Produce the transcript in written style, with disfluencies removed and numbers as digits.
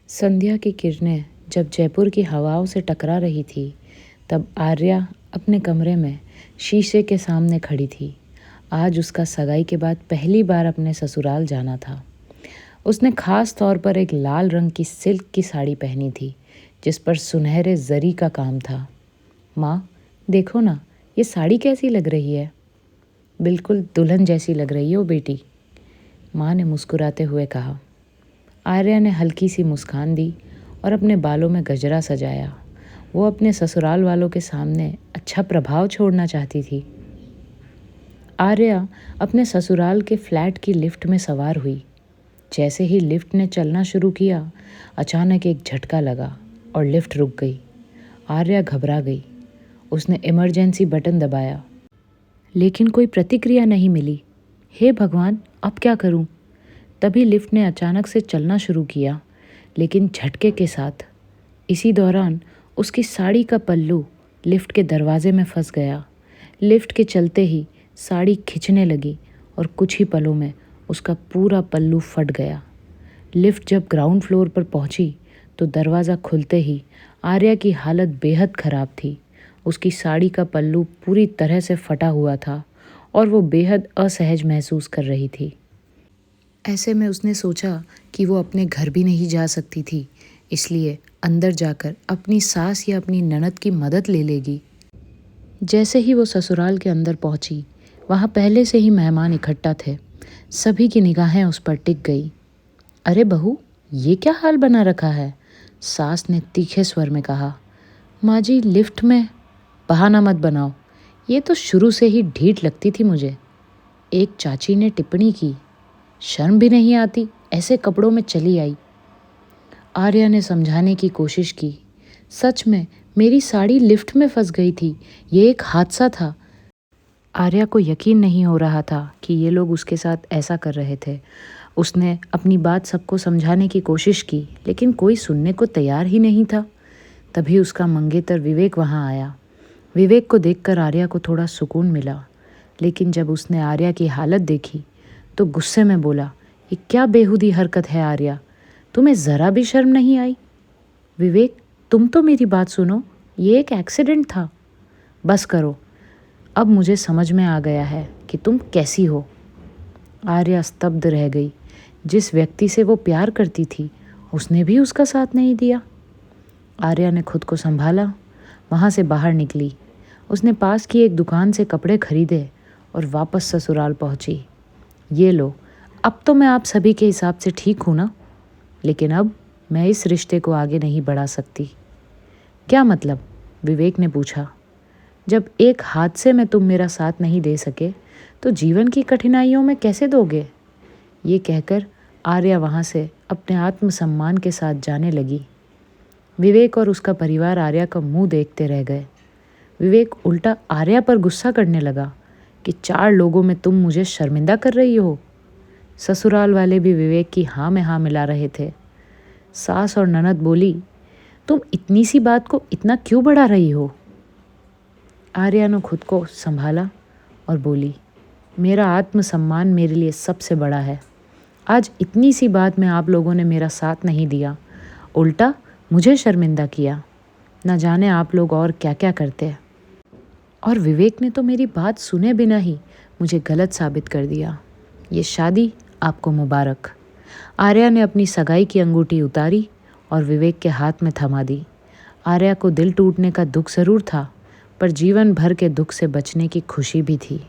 संध्या की किरणें जब जयपुर की हवाओं से टकरा रही थी, तब आर्या अपने कमरे में शीशे के सामने खड़ी थी। आज उसका सगाई के बाद पहली बार अपने ससुराल जाना था। उसने खास तौर पर एक लाल रंग की सिल्क की साड़ी पहनी थी, जिस पर सुनहरे जरी का काम था। माँ, देखो ना, ये साड़ी कैसी लग रही है? बिल्कुल दुल्हन जैसी लग रही हो बेटी, माँ ने मुस्कुराते हुए कहा। आर्या ने हल्की सी मुस्कान दी और अपने बालों में गजरा सजाया। वो अपने ससुराल वालों के सामने अच्छा प्रभाव छोड़ना चाहती थी। आर्या अपने ससुराल के फ्लैट की लिफ्ट में सवार हुई। जैसे ही लिफ्ट ने चलना शुरू किया, अचानक एक झटका लगा और लिफ्ट रुक गई। आर्या घबरा गई। उसने इमरजेंसी बटन दबाया, लेकिन कोई प्रतिक्रिया नहीं मिली। हे भगवान, अब क्या करूं? तभी लिफ्ट ने अचानक से चलना शुरू किया, लेकिन झटके के साथ। इसी दौरान उसकी साड़ी का पल्लू लिफ्ट के दरवाजे में फंस गया। लिफ्ट के चलते ही साड़ी खिंचने लगी और कुछ ही पलों में उसका पूरा पल्लू फट गया। लिफ्ट जब ग्राउंड फ्लोर पर पहुंची तो दरवाज़ा खुलते ही आर्या की हालत बेहद ख़राब थी। उसकी साड़ी का पल्लू पूरी तरह से फटा हुआ था और वो बेहद असहज महसूस कर रही थी। ऐसे में उसने सोचा कि वो अपने घर भी नहीं जा सकती थी, इसलिए अंदर जाकर अपनी सास या अपनी ननद की मदद ले लेगी। जैसे ही वो ससुराल के अंदर पहुंची, वहाँ पहले से ही मेहमान इकट्ठा थे। सभी की निगाहें उस पर टिक गई। अरे बहू, ये क्या हाल बना रखा है? सास ने तीखे स्वर में कहा। माँ जी, लिफ्ट में। बहाना मत बनाओ, ये तो शुरू से ही ढीठ लगती थी मुझे, एक चाची ने टिप्पणी की। शर्म भी नहीं आती, ऐसे कपड़ों में चली आई। आर्या ने समझाने की कोशिश की। सच में मेरी साड़ी लिफ्ट में फंस गई थी, ये एक हादसा था। आर्या को यकीन नहीं हो रहा था कि ये लोग उसके साथ ऐसा कर रहे थे। उसने अपनी बात सबको समझाने की कोशिश की, लेकिन कोई सुनने को तैयार ही नहीं था। तभी उसका मंगेतर विवेक वहाँ आया। विवेक को देखकर आर्या को थोड़ा सुकून मिला, लेकिन जब उसने आर्या की हालत देखी तो गुस्से में बोला, ये क्या बेहुदी हरकत है आर्या, तुम्हें ज़रा भी शर्म नहीं आई? विवेक, तुम तो मेरी बात सुनो, ये एक एक्सीडेंट था। बस करो, अब मुझे समझ में आ गया है कि तुम कैसी हो। आर्या स्तब्ध रह गई। जिस व्यक्ति से वो प्यार करती थी, उसने भी उसका साथ नहीं दिया। आर्या ने खुद को संभाला, वहाँ से बाहर निकली। उसने पास की एक दुकान से कपड़े खरीदे और वापस ससुराल पहुँची। ये लो, अब तो मैं आप सभी के हिसाब से ठीक हूँ ना, लेकिन अब मैं इस रिश्ते को आगे नहीं बढ़ा सकती। क्या मतलब? विवेक ने पूछा। जब एक हादसे में तुम मेरा साथ नहीं दे सके, तो जीवन की कठिनाइयों में कैसे दोगे? ये कहकर आर्या वहाँ से अपने आत्मसम्मान के साथ जाने लगी। विवेक और उसका परिवार आर्या का मुंह देखते रह गए। विवेक उल्टा आर्या पर गुस्सा करने लगा कि 4 लोगों में तुम मुझे शर्मिंदा कर रही हो। ससुराल वाले भी विवेक की हाँ में हाँ मिला रहे थे। सास और ननद बोली, तुम इतनी सी बात को इतना क्यों बढ़ा रही हो? आर्या ने खुद को संभाला और बोली, मेरा आत्मसम्मान मेरे लिए सबसे बड़ा है। आज इतनी सी बात में आप लोगों ने मेरा साथ नहीं दिया, उल्टा मुझे शर्मिंदा किया। न जाने आप लोग और क्या क्या करते हैं। और विवेक ने तो मेरी बात सुने बिना ही मुझे गलत साबित कर दिया। ये शादी आपको मुबारक। आर्या ने अपनी सगाई की अंगूठी उतारी और विवेक के हाथ में थमा दी। आर्या को दिल टूटने का दुख ज़रूर था, पर जीवन भर के दुख से बचने की खुशी भी थी।